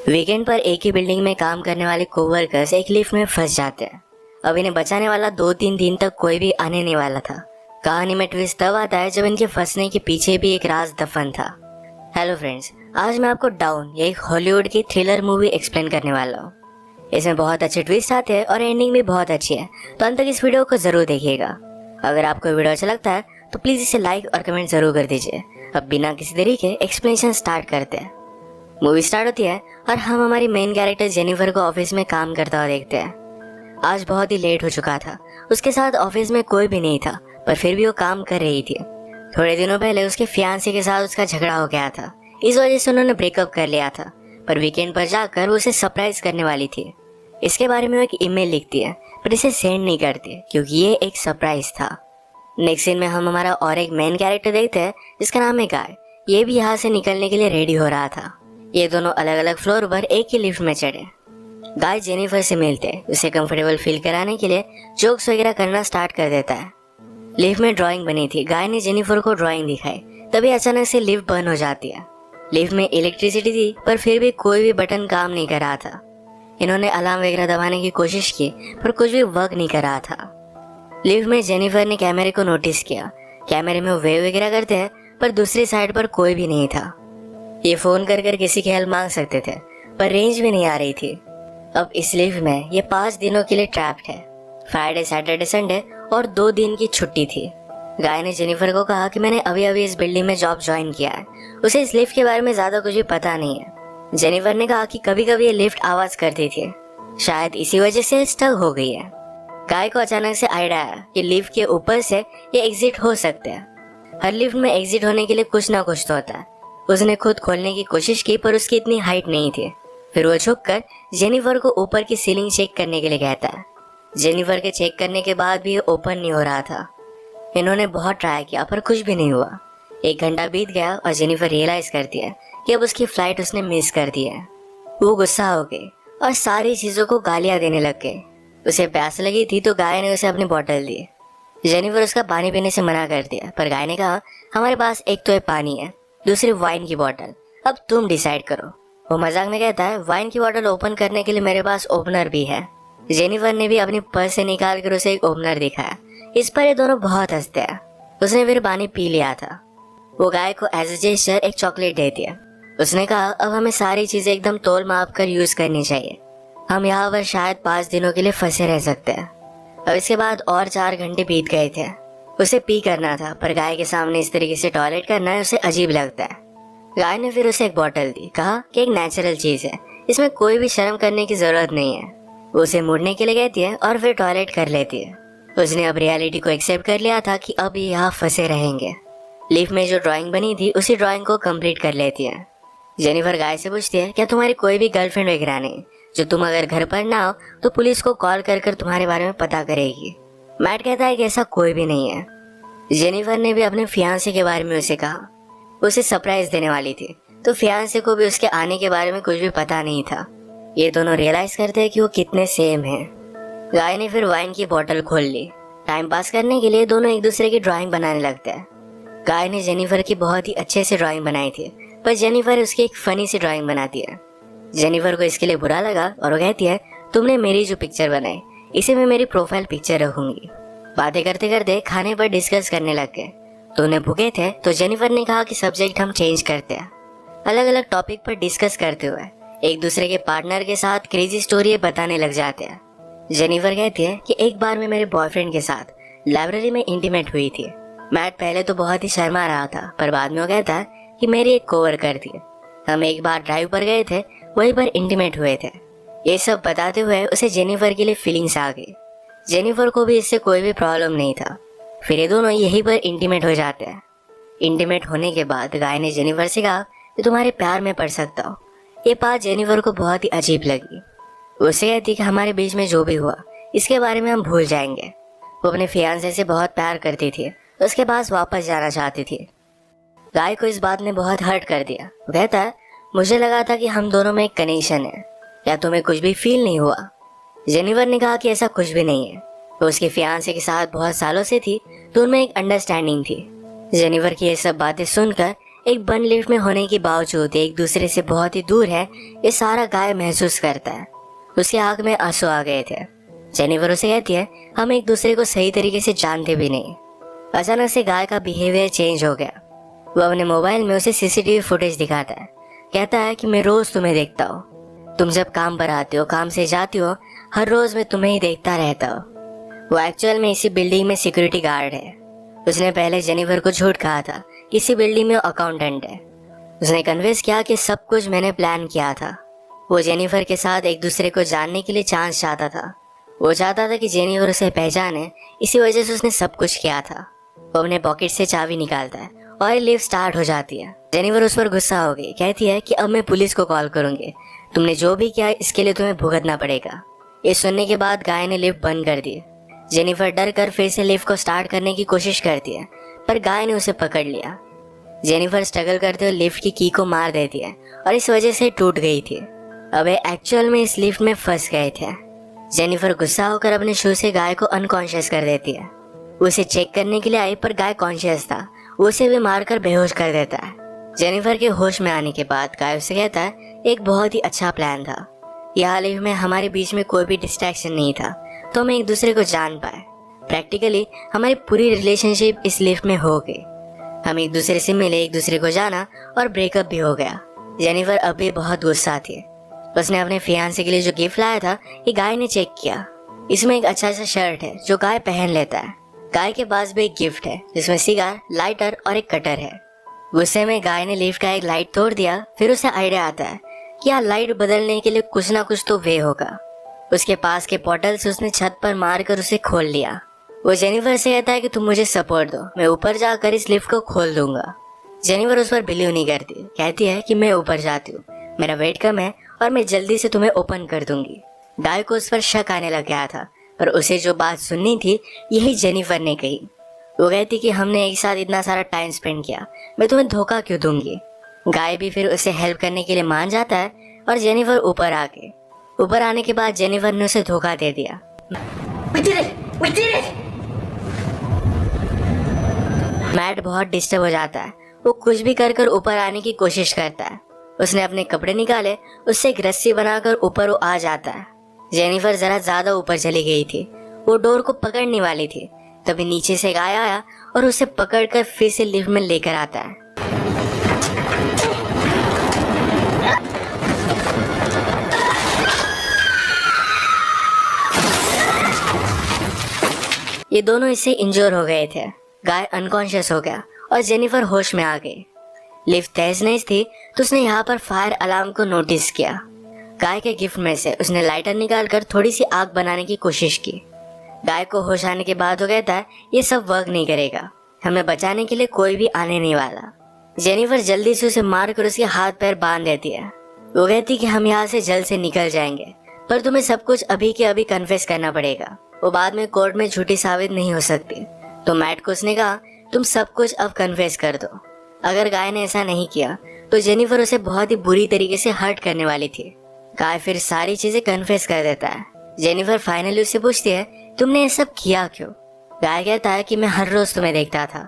Weekend पर एक ही building में काम करने वाले कोवर्कर्स एक लिफ्ट में फंस जाते हैं। अब इन्हें बचाने वाला 2-3 दिन तक कोई भी आने नहीं वाला था। कहानी में ट्विस्ट तब आता है जब इनके फंसने के पीछे भी एक राज दफन था। हेलो फ्रेंड्स, आज मैं आपको डाउन ये एक हॉलीवुड की थ्रिलर मूवी एक्सप्लेन करने वाला हूँ। इसमें बहुत अच्छे ट्विस्ट आते हैं और एंडिंग भी बहुत अच्छी है, तो अंत तक इस वीडियो को जरूर देखिएगा। अगर आपको वीडियो अच्छा लगता है तो प्लीज इसे लाइक और कमेंट जरूर कर दीजिए। अब बिना किसी देरी के एक्सप्लेनेशन स्टार्ट करते हैं। मूवी स्टार्ट होती है और हम हमारी मेन कैरेक्टर जेनिफर को ऑफिस में काम करता हुआ देखते हैं। आज बहुत ही लेट हो चुका था। उसके साथ ऑफिस में कोई भी नहीं था, पर फिर भी वो काम कर रही थी। थोड़े दिनों पहले उसके फियांसे के साथ उसका झगड़ा हो गया था, इस वजह से उन्होंने ब्रेकअप कर लिया था। पर वीकेंड पर जाकर वो उसे सरप्राइज करने वाली थी। इसके बारे में वो एक ईमेल लिखती है, पर इसे सेंड नहीं करती क्योंकि ये एक सरप्राइज था। नेक्स्ट सीन में हम हमारा और एक मेन कैरेक्टर देखते हैं जिसका नाम है गाय। ये भी यहाँ से निकलने के लिए रेडी हो रहा था। ये दोनों अलग अलग फ्लोर पर एक ही लिफ्ट में चढ़े। गाय जेनिफर से मिलते हैं, उसे कंफर्टेबल फील कराने के लिए जोक्स वगैरह करना स्टार्ट कर देता है। लिफ्ट में ड्राइंग बनी थी। गाय ने जेनिफर को ड्राइंग दिखाई, तभी अचानक से लिफ्ट बंद हो जाती है। लिफ्ट में इलेक्ट्रिसिटी थी, पर फिर भी कोई भी बटन काम नहीं कर रहा था। इन्होंने अलार्म वगैरह दबाने की कोशिश की, पर कुछ भी वर्क नहीं कर रहा था। लिफ्ट में जेनिफर ने कैमरे को नोटिस किया। कैमरे में वेव वगैरह करते हैं, पर दूसरी साइड पर कोई भी नहीं था। ये फोन कर कर किसी की हेल्प मांग सकते थे, पर रेंज भी नहीं आ रही थी। अब इस लिफ्ट में ये 5 दिनों के लिए ट्रैप्ड है। फ्राइडे, सैटरडे, संडे और 2 दिन की छुट्टी थी। गाय ने जेनिफर को कहा कि मैंने अभी अभी इस बिल्डिंग में जॉब ज्वाइन किया है, उसे इस लिफ्ट के बारे में ज्यादा कुछ भी पता नहीं है। जेनिफर ने कहा कि कभी कभी ये लिफ्ट आवाज करती थी, शायद इसी वजह से स्टक हो गई है। गाय को अचानक से आइडिया आया कि लिफ्ट के ऊपर से ये एग्जिट हो सकते हैं। हर लिफ्ट में एग्जिट होने के लिए कुछ ना कुछ तो होता है। उसने खुद खोलने की कोशिश की, पर उसकी इतनी हाइट नहीं थी। फिर वो झुककर जेनिफर को ऊपर की सीलिंग चेक करने के लिए कहता है। जेनिफर के चेक करने के बाद भी ओपन नहीं हो रहा था। इन्होंने बहुत ट्राई किया, पर कुछ भी नहीं हुआ। 1 घंटा बीत गया और जेनिफर रियलाइज करती है कि अब उसकी फ्लाइट उसने मिस कर दी है। वो गुस्सा हो गई और सारी चीजों को गालियां देने लग गई। उसे प्यास लगी थी तो गाय ने उसे अपनी बोतल दी। जेनिफर उसका पानी पीने से मना कर दिया, पर गाय ने कहा हमारे पास एक तो पानी है, दूसरी वाइन की बोतल, अब तुम डिसाइड करो। वो मजाक में कहता है वाइन की बोतल ओपन करने के लिए मेरे पास ओपनर भी है। जेनिफर ने भी अपनी पर्स से निकाल कर उसे एक ओपनर दिखाया। इस पर ये दोनों बहुत हंसते हैं। उसने फिर पानी पी लिया था। वो गाय को एज ए जेस्चर एक चॉकलेट देती है। उसने कहा अब हमें सारी चीजें एकदम तोल माप कर यूज करनी चाहिए। हम यहाँ पर शायद 5 दिनों के लिए फंसे रह सकते हैं। अब इसके बाद और 4 घंटे बीत गए थे। उसे पी करना था, पर गाय के सामने इस तरीके से टॉयलेट करना है उसे अजीब लगता है। गाय ने फिर उसे एक बोतल दी, कहा कि एक नेचुरल चीज है, इसमें कोई भी शर्म करने की जरूरत नहीं है। वो उसे मुड़ने के लिए कहती है और फिर टॉयलेट कर लेती है। उसने अब रियलिटी को एक्सेप्ट कर लिया था कि अब ये यहाँ फंसे रहेंगे। लिफ्ट में जो ड्राइंग बनी थी उसी ड्राइंग को कंप्लीट कर लेती है। जेनिफर गाय से पूछती है क्या तुम्हारी कोई भी गर्लफ्रेंड वगैरह नहीं, जो तुम अगर घर पर ना हो तो पुलिस को कॉल कर कर तुम्हारे बारे में पता करेगी। मैट कहता है कि ऐसा कोई भी नहीं है। जेनिफर ने भी अपने फियांसे के बारे में उसे कहा। उसे सरप्राइज देने वाली थी, तो फियांसे को भी उसके आने के बारे में कुछ भी पता नहीं था। ये दोनों रियलाइज करते हैं कि वो कितने सेम हैं। गाय ने फिर वाइन की बोतल खोल ली। टाइम पास करने के लिए दोनों एक दूसरे की ड्राइंग बनाने लगते हैं। गाय ने जेनिफर की बहुत ही अच्छे से ड्राइंग बनाई थी, पर जेनिफर उसकी एक फनी सी ड्राइंग बनाती है। जेनिफर को इसके लिए बुरा लगा और वो कहती है तुमने मेरी जो पिक्चर बनाई इसे मैं मेरी प्रोफाइल पिक्चर रखूंगी। बातें करते करते खाने पर डिस्कस करने लग गए। दोनों भूखे थे तो जेनिफर ने कहा कि सब्जेक्ट हम चेंज करते हैं। अलग अलग टॉपिक पर डिस्कस करते हुए एक दूसरे के पार्टनर के साथ क्रेजी स्टोरी बताने लग जाते हैं। जेनिफर कहती है कि एक बार मैं मेरे बॉयफ्रेंड के साथ लाइब्रेरी में इंटीमेट हुई थी। मैट पहले तो बहुत ही शर्मा रहा था, पर बाद में वो कहता है कि मेरी एक कोवर्कर थी। हम एक बार ड्राइव पर गए थे, वहीं पर इंटीमेट हुए थे। ये सब बताते हुए उसे जेनिफर के लिए फीलिंग्स आ गई। जेनिफर को भी इससे कोई भी प्रॉब्लम नहीं था। फिर ये दोनों यहीं पर इंटीमेट हो जाते हैं। इंटीमेट होने के बाद गाय ने जेनिफर से कहा कि तुम्हारे प्यार में पड़ सकता हूँ। ये बात जेनिफर को बहुत ही अजीब लगी। उससे कहती कि हमारे बीच में जो भी हुआ इसके बारे में हम भूल जाएंगे। वो अपने फियांसे से बहुत प्यार करती थी, उसके पास वापस जाना चाहती थी। गाय को इस बात ने बहुत हर्ट कर दिया। वो कहता है मुझे लगा था कि हम दोनों में एक कनेक्शन है, क्या तुम्हें कुछ भी फील नहीं हुआ? जेनिफर ने कहा कि ऐसा कुछ भी नहीं है। वो उसके फियांसे के साथ बहुत सालों से थी, तो उनमें एक अंडरस्टैंडिंग थी। जेनिफर की ये सब बातें सुनकर एक बंद लिफ्ट में होने के बावजूद एक दूसरे से बहुत ही दूर है, ये सारा गाय महसूस करता है। उसकी आंख में आंसू आ गए थे। जेनिफर उसे कहती है, हम एक दूसरे को सही तरीके से जानते भी नहीं। अचानक से गाय का बिहेवियर चेंज हो गया। वो अपने मोबाइल में उसे सीसीटीवी फुटेज दिखाता है। कहता है कि मैं रोज तुम्हें देखता हूँ, तुम जब काम पर आते हो, काम से जाती हो, हर रोज मैं तुम्हें ही देखता रहता हूँ। वो एक्चुअल में इसी बिल्डिंग में सिक्योरिटी गार्ड है। उसने पहले जेनिफर को झूठ कहा था कि इसी बिल्डिंग में अकाउंटेंट है। उसने कन्विंस किया कि सब कुछ मैंने प्लान किया था। वो जेनिफर के साथ एक दूसरे को जानने के लिए चांस चाहता था। वो चाहता था कि जेनिफर उसे पहचाने, इसी वजह से उसने सब कुछ किया था। वो अपने पॉकेट से चाबी निकालता है और लिफ्ट स्टार्ट हो जाती है। जेनिफर उस पर गुस्सा हो गई, कहती है कि अब मैं पुलिस को कॉल करूंगी, तुमने जो भी किया इसके लिए तुम्हें भुगतना पड़ेगा। ये सुनने के बाद गाय ने लिफ्ट बंद कर दी। जेनिफर डर कर फिर से लिफ्ट को स्टार्ट करने की कोशिश करती है, पर गाय ने उसे पकड़ लिया। जेनिफर स्ट्रगल करते हुए लिफ्ट की की को मार देती है और इस वजह से टूट गई थी। अब एक्चुअल में इस लिफ्ट में फंस गए थे। जेनिफर गुस्सा होकर अपने शू से गाय को अनकॉन्शियस कर देती है। उसे चेक करने के लिए आई, पर गाय कॉन्शियस था। उसे भी मारकर बेहोश कर देता है। जेनिफर के होश में आने के बाद गाय उसे कहता है, एक बहुत ही अच्छा प्लान था। यहाँ लिफ्ट में हमारे बीच में कोई भी डिस्ट्रैक्शन नहीं था, तो हम एक दूसरे को जान पाए। प्रैक्टिकली हमारी पूरी रिलेशनशिप इस लिफ्ट में हो गई। हम एक दूसरे से मिले, एक दूसरे को जाना और ब्रेकअप भी हो गया। जेनिफर अभी बहुत गुस्सा थी। उसने अपने फियांसे के लिए जो गिफ्ट लाया था, ये गाय ने चेक किया। इसमें एक अच्छा सा शर्ट है जो गाय पहन लेता है। गाय के पास भी एक गिफ्ट है जिसमें सिगार, लाइटर और एक कटर है। गुस्से में गाय ने लिफ्ट का एक लाइट तोड़ दिया। फिर उसे आइडिया आता है कि यहाँ लाइट बदलने के लिए कुछ ना कुछ तो वे होगा। उसके पास के पोर्टल से उसने छत पर मारकर उसे खोल लिया। वो जेनिफर से कहता है कि तुम मुझे सपोर्ट दो, मैं ऊपर जाकर इस लिफ्ट को खोल दूंगा। जेनिफर उस पर बिलीव नहीं करती, कहती है कि मैं ऊपर जाती हूँ, मेरा वेट कम है और मैं जल्दी से तुम्हें ओपन कर दूंगी। गाय को उस पर शक आने लग गया था, पर उसे जो बात सुननी थी यही जेनिफर ने कही। वो कहती कि हमने एक साथ इतना सारा टाइम स्पेंड किया, मैं तुम्हें धोखा क्यों दूंगी। गाय भी फिर उसे हेल्प करने के लिए मान जाता है और जेनिफर ऊपर आने के बाद जेनिफर ने उसे धोखा दे दिया। मैट बहुत डिस्टर्ब हो जाता है। वो कुछ भी कर कर ऊपर आने की कोशिश करता है। उसने अपने कपड़े निकाले, उससे एक रस्सी बनाकर ऊपर वो आ जाता है। जेनिफर जरा ज्यादा ऊपर चली गई थी। वो डोर को पकड़ने वाली थी, तभी नीचे से गाय आया और उसे पकड़कर फिर से लिफ्ट में लेकर आता है। ये दोनों इससे इंजोर हो गए थे। गाय अनकॉन्शियस हो गया और जेनिफर होश में आ गई। लिफ्ट तेज नहीं थी तो उसने यहाँ पर फायर अलार्म को नोटिस किया। गाय के गिफ्ट में से उसने लाइटर निकालकर थोड़ी सी आग बनाने की कोशिश की। गाय को होश आने के बाद वो कहता है, ये सब वर्क नहीं करेगा, हमें बचाने के लिए कोई भी आने नहीं वाला। जेनिफर जल्दी से उसे मारकर उसके हाथ पैर बांध देती है। वो कहती कि हम यहाँ से जल्द से निकल जाएंगे, पर तुम्हें सब कुछ अभी के अभी कन्फेस करना पड़ेगा। वो बाद में कोर्ट में झूठी साबित नहीं हो सकती। तो मैट को उसने कहा, तुम सब कुछ अब कन्फेस कर दो। अगर गाय ने ऐसा नहीं किया तो जेनिफर उसे बहुत ही बुरी तरीके से हर्ट करने वाली थी। गाय फिर सारी चीजें कन्फेस कर देता है। जेनिफर फाइनली उससे पूछती है, तुमने ये सब किया क्यों। गाय कहता है कि मैं हर रोज तुम्हें देखता था,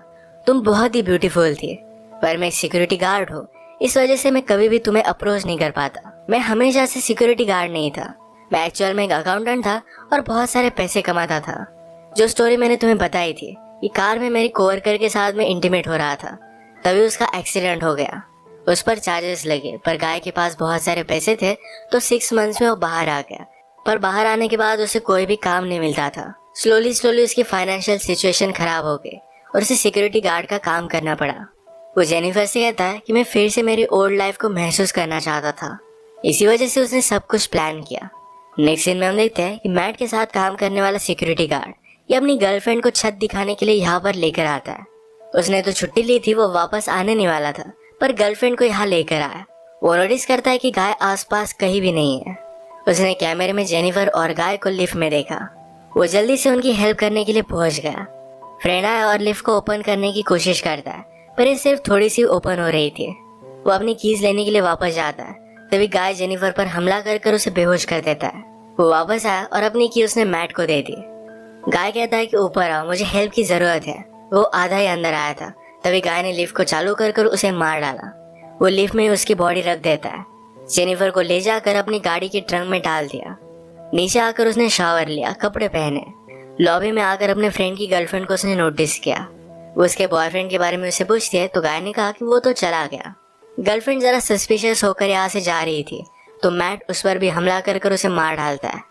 तुम बहुत ही ब्यूटीफुल थी, पर मैं एक सिक्योरिटी गार्ड हूँ, इस वजह से मैं कभी भी तुम्हें अप्रोच नहीं कर पाता। मैं हमेशा से सिक्योरिटी गार्ड नहीं था, मैं एक्चुअल में एक अकाउंटेंट था और बहुत सारे पैसे कमाता था। जो स्टोरी मैंने तुम्हें बताई थी, ये कार में मेरी कोवर्कर के साथ में इंटीमेट हो रहा था, तभी उसका एक्सीडेंट हो गया। उस पर चार्जेस लगे, पर गाय के पास बहुत सारे पैसे थे तो 6 मंथ्स में वो बाहर आ गया। पर बाहर आने के बाद उसे कोई भी काम नहीं मिलता था। स्लोली उसकी फाइनेंशियल सिचुएशन खराब हो गई और उसे सिक्योरिटी गार्ड का काम करना पड़ा। वो जेनिफर से कहता है कि मैं फिर से मेरी ओल्ड लाइफ को महसूस करना चाहता था, इसी वजह से उसने सब कुछ प्लान किया। नेक्स्ट सीन में हम देखते हैं कि मैट के साथ काम करने वाला सिक्योरिटी गार्ड ये अपनी गर्लफ्रेंड को छत दिखाने के लिए यहाँ पर लेकर आता है। उसने तो छुट्टी ली थी, वो वापस आने नहीं वाला था, पर गर्लफ्रेंड को यहाँ लेकर आया। वो नोटिस करता है कि गाय आसपास कहीं भी नहीं है। उसने कैमरे में जेनिफर और गाय को लिफ्ट में देखा। वो जल्दी से उनकी हेल्प करने के लिए पहुंच गया। फ्रेंड आया और लिफ्ट को ओपन करने की कोशिश करता है, पर ये सिर्फ थोड़ी सी ओपन हो रही थी। वो अपनी कीज लेने के लिए वापस जाता है, तभी गाय जेनिफर पर हमला कर उसे बेहोश कर देता है। वो वापस आया और अपनी की उसने मैट को दे दी। गाय कहता है कि ऊपर आओ, मुझे हेल्प की जरूरत है। वो आधा ही अंदर आया था, तभी गाय ने लिफ्ट को चालू कर उसे मार डाला। वो लिफ्ट में उसकी बॉडी रख देता है। जेनिफर को ले जाकर अपनी गाड़ी के ट्रंक में डाल दिया। नीचे आकर उसने शावर लिया, कपड़े पहने। लॉबी में आकर अपने फ्रेंड की गर्लफ्रेंड को उसने नोटिस किया। वो उसके बॉयफ्रेंड के बारे में उसे पूछती है तो गाय ने कहा कि वो तो चला गया। गर्लफ्रेंड जरा सस्पिशियस होकर यहाँ से जा रही थी तो मैट उस पर भी हमला कर उसे मार डालता है।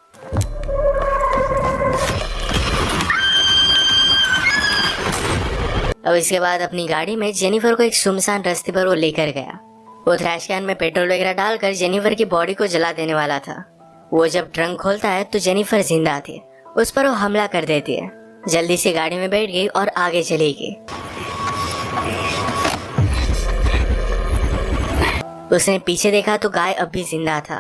अब इसके बाद अपनी गाड़ी में जेनिफर को एक सुनसान रास्ते पर वो लेकर गया। वो ट्रैश कैन में पेट्रोल वगैरह डालकर जेनिफर की बॉडी को जला देने वाला था। वो जब ट्रंक खोलता है तो जेनिफर जिंदा थी। उस पर वो हमला कर देती है। जल्दी से गाड़ी में बैठ गई और आगे चली गई। उसने पीछे देखा तो गाय अब भी जिंदा था।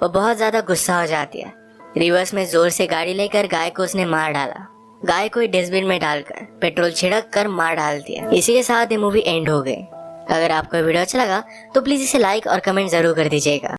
वो बहुत ज्यादा गुस्सा हो जाती है। रिवर्स में जोर से गाड़ी लेकर गाय को उसने मार डाला। गाय को डस्टबिन में डालकर पेट्रोल छिड़क कर मार डाल दिया। इसी के साथ ये मूवी एंड हो गई। अगर आपको वीडियो अच्छा लगा तो प्लीज इसे लाइक और कमेंट जरूर कर दीजिएगा।